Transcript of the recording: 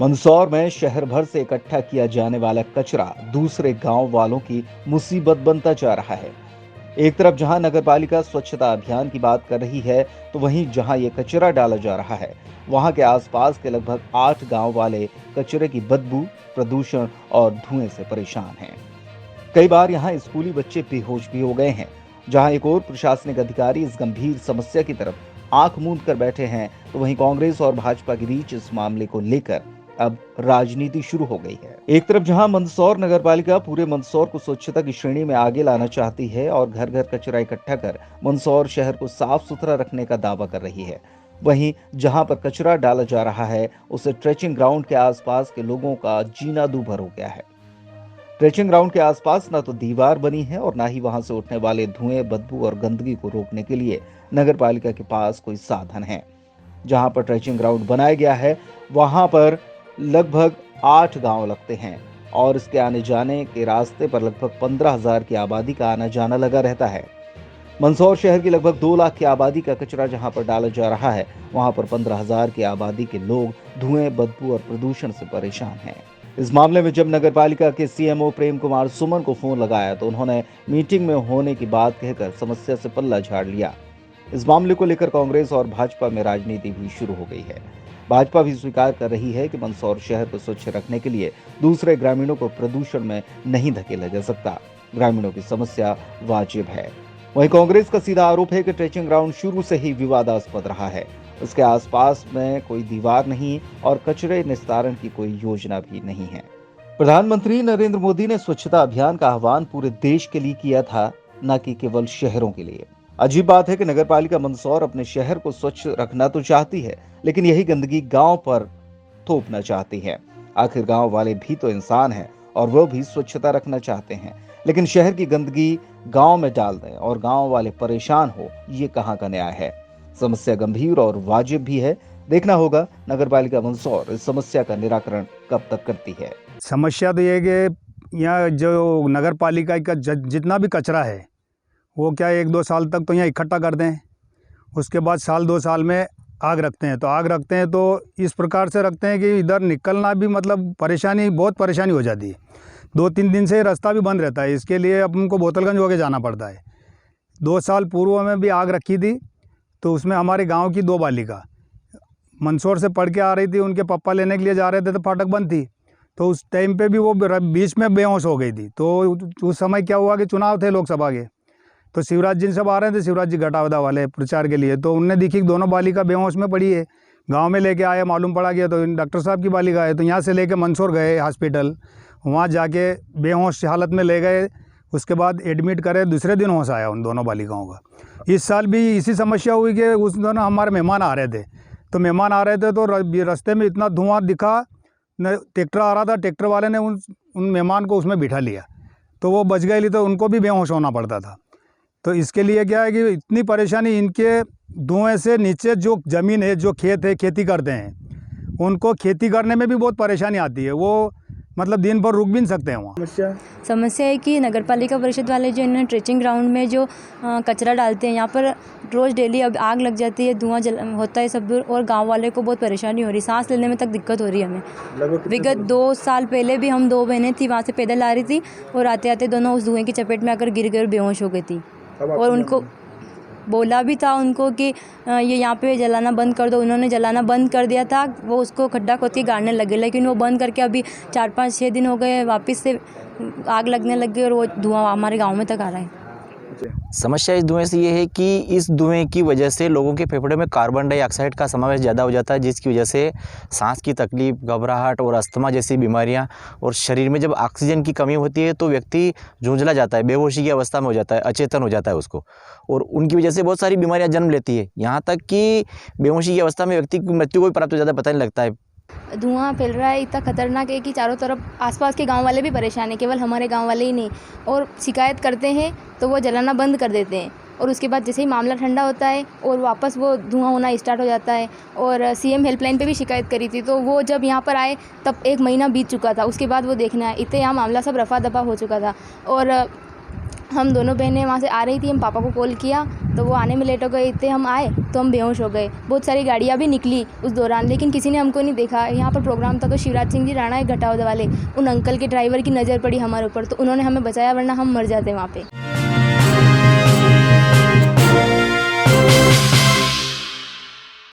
मंदसौर में शहर भर से इकट्ठा किया जाने वाला कचरा दूसरे गांव वालों की मुसीबत बनता जा रहा है। एक तरफ जहां नगरपालिका स्वच्छता अभियान की बात कर रही है, तो वहीं जहां ये कचरा डाला जा रहा है, वहां के आसपास के लगभग 8 गांव वाले कचरे की बदबू, प्रदूषण और धुएं से परेशान हैं। कई बार यहां स्कूली बच्चे बेहोश भी हो गए हैं। जहां एक और प्रशासनिक अधिकारी इस गंभीर समस्या की तरफ आंख मूंद कर बैठे हैं, तो वहीं कांग्रेस और भाजपा के बीच इस मामले को लेकर अब राजनीति शुरू हो गई है। एक तरफ जहां मंदसौर नगरपालिका पूरे मंदसौर को स्वच्छता की श्रेणी में आगे लाना चाहती है और घर घर कचरा इकट्ठा कर मंदसौर शहर को साफ सुथरा रखने का दावा कर रही है, वहीं जहां पर कचरा डाला जा रहा है, उसे ट्रेचिंग ग्राउंड के आसपास के लोगों का जीना दूभर हो गया है। ट्रेचिंग ग्राउंड के आसपास न तो दीवार बनी है और न ही वहां से उठने वाले धुएं, बदबू और गंदगी को रोकने के लिए नगरपालिका के पास कोई साधन है। जहां पर ट्रेचिंग ग्राउंड बनाया गया है, वहां पर लगभग 8 गांव लगते हैं और इसके आने जाने के रास्ते पर लगभग 15,000 की आबादी का आना जाना लगा रहता है। मंदसौर शहर की लगभग 2 लाख की आबादी का कचरा जहां पर डाला जा रहा है, वहां पर 15,000 की आबादी के लोग धुएं, बदबू और प्रदूषण से परेशान हैं। इस मामले में जब नगरपालिका के सीएमओ प्रेम कुमार सुमन को फोन लगाया, तो उन्होंने मीटिंग में होने की बात कहकर समस्या से पल्ला झाड़ लिया। इस मामले को लेकर कांग्रेस और भाजपा में राजनीति भी शुरू हो गई है। भाजपा भी स्वीकार कर रही है कि मंदसौर शहर को स्वच्छ रखने के लिए दूसरे ग्रामीणों को प्रदूषण में नहीं धकेला जा सकता। ग्रामीणों की समस्या वाजिब है। वहीं कांग्रेस का सीधा आरोप है कि ट्रेचिंग ग्राउंड शुरू से ही विवादास्पद रहा है। उसके आसपास में कोई दीवार नहीं और कचरे निस्तारण की कोई योजना भी नहीं है। प्रधानमंत्री नरेंद्र मोदी ने स्वच्छता अभियान का आह्वान पूरे देश के लिए किया था, न कि केवल शहरों के लिए। अजीब बात है कि नगरपालिका मंदसौर अपने शहर को स्वच्छ रखना तो चाहती है, लेकिन यही गंदगी गांव पर थोपना चाहती है। आखिर गांव वाले भी तो इंसान हैं और वो भी स्वच्छता रखना चाहते हैं, लेकिन शहर की गंदगी गांव में डाल दें और गांव वाले परेशान हो, ये कहां का न्याय है। समस्या गंभीर और वाजिब भी है। देखना होगा नगरपालिका मंदसौर इस समस्या का निराकरण कब तक करती है। समस्या तो ये है कि यहाँ जो नगरपालिका का जितना भी कचरा है, वो क्या 1-2 साल तक तो यहाँ इकट्ठा कर दें, उसके बाद साल 2 साल में आग रखते हैं। तो आग रखते हैं तो इस प्रकार से रखते हैं कि इधर निकलना भी मतलब बहुत परेशानी हो जाती है। 2-3 दिन से रास्ता भी बंद रहता है। इसके लिए अब उनको बोतलगंज होके जाना पड़ता है। 2 साल पूर्व में भी आग रखी थी, तो उसमें हमारे गांव की 2 बालिका मंदसौर से पढ़ के आ रही थी, उनके पापा लेने के लिए जा रहे थे तो फाटक बंद थी, तो उस टाइम पे भी वो बीच में बेहोश हो गई थी। तो उस समय क्या हुआ कि चुनाव थे लोकसभा के, तो शिवराज जी सब आ रहे थे, शिवराज जी घटावदा वाले प्रचार के लिए। तो उनने देखी कि दोनों बालिका बेहोश में पड़ी है। गांव में लेके आए, मालूम पड़ा गया तो डॉक्टर साहब की बालिका है। तो यहाँ से लेके मंदसौर गए हॉस्पिटल, वहाँ जाके बेहोश हालत में ले गए। उसके बाद एडमिट करे, दूसरे दिन होश आया उन दोनों बालिकाओं का। इस साल भी इसी समस्या हुई कि उस दोनों हमारे मेहमान आ रहे थे, तो रास्ते में इतना धुआं दिखा, ट्रैक्टर आ रहा था, ट्रैक्टर वाले ने उन मेहमान को उसमें बिठा लिया, तो वो बच गई, तो उनको भी बेहोश होना पड़ता था। तो इसके लिए क्या है कि इतनी परेशानी, इनके धुएं से नीचे जो ज़मीन है, जो खेत है, खेती करते हैं, उनको खेती करने में भी बहुत परेशानी आती है। वो मतलब दिन भर रुक भी नहीं सकते हैं वहाँ। समस्या है कि नगरपालिका परिषद वाले जो इन्होंने ट्रेचिंग ग्राउंड में जो कचरा डालते हैं, यहाँ पर रोज़ डेली अब आग लग जाती है, धुआं होता है सब, और गांव वाले को बहुत परेशानी हो रही, सांस लेने में तक दिक्कत हो रही है हमें। विगत 2 साल पहले भी हम 2 बहनें थी, वहाँ से पैदल आ रही थी और आते आते दोनों उस धुएँ की चपेट में आकर गिर गई और बेहोश हो गई थी। और उनको बोला भी था उनको कि ये यहाँ पे जलाना बंद कर दो। उन्होंने जलाना बंद कर दिया था, वो उसको खड्डा खोद के गाड़ने लगे, लेकिन वो बंद करके अभी 4-5-6 दिन हो गए, वापस से आग लगने लग गई और वो धुआं हमारे गांव में तक आ रहा है। समस्या इस धुएं से ये है कि इस धुएं की वजह से लोगों के फेफड़े में कार्बन डाइऑक्साइड का समावेश ज़्यादा हो जाता है, जिसकी वजह से सांस की तकलीफ, घबराहट और अस्थमा जैसी बीमारियां, और शरीर में जब ऑक्सीजन की कमी होती है तो व्यक्ति झुंझला जाता है, बेहोशी की अवस्था में हो जाता है, अचेतन हो जाता है उसको, और उनकी वजह से बहुत सारी बीमारियाँ जन्म लेती है। यहाँ तक कि बेहोशी की अवस्था में व्यक्ति की मृत्यु को भी प्राप्त हो जाता है, पता नहीं लगता है। धुआं फैल रहा है, इतना खतरनाक है कि चारों तरफ आसपास के गांव वाले भी परेशान हैं, केवल हमारे गांव वाले ही नहीं। और शिकायत करते हैं तो वो जलाना बंद कर देते हैं, और उसके बाद जैसे ही मामला ठंडा होता है और वापस वो धुआं होना स्टार्ट हो जाता है। और सीएम हेल्पलाइन पे भी शिकायत करी थी, तो वो जब यहाँ पर आए तब 1 महीना बीत चुका था। उसके बाद वो देखने आए, इतने यहाँ मामला सब रफा दफा हो चुका था। और हम दोनों बहनें वहाँ से आ रही थी, हम पापा को कॉल किया तो वो आने में लेट हो गए, इतने हम आए तो हम बेहोश हो गए। बहुत सारी गाड़ियाँ भी निकली उस दौरान, लेकिन किसी ने हमको नहीं देखा। यहाँ पर प्रोग्राम था तो शिवराज सिंह जी राणा एक घटावद वाले, उन अंकल के ड्राइवर की नज़र पड़ी हमारे ऊपर, तो उन्होंने हमें बचाया, वरना हम मर जाते वहाँ पे।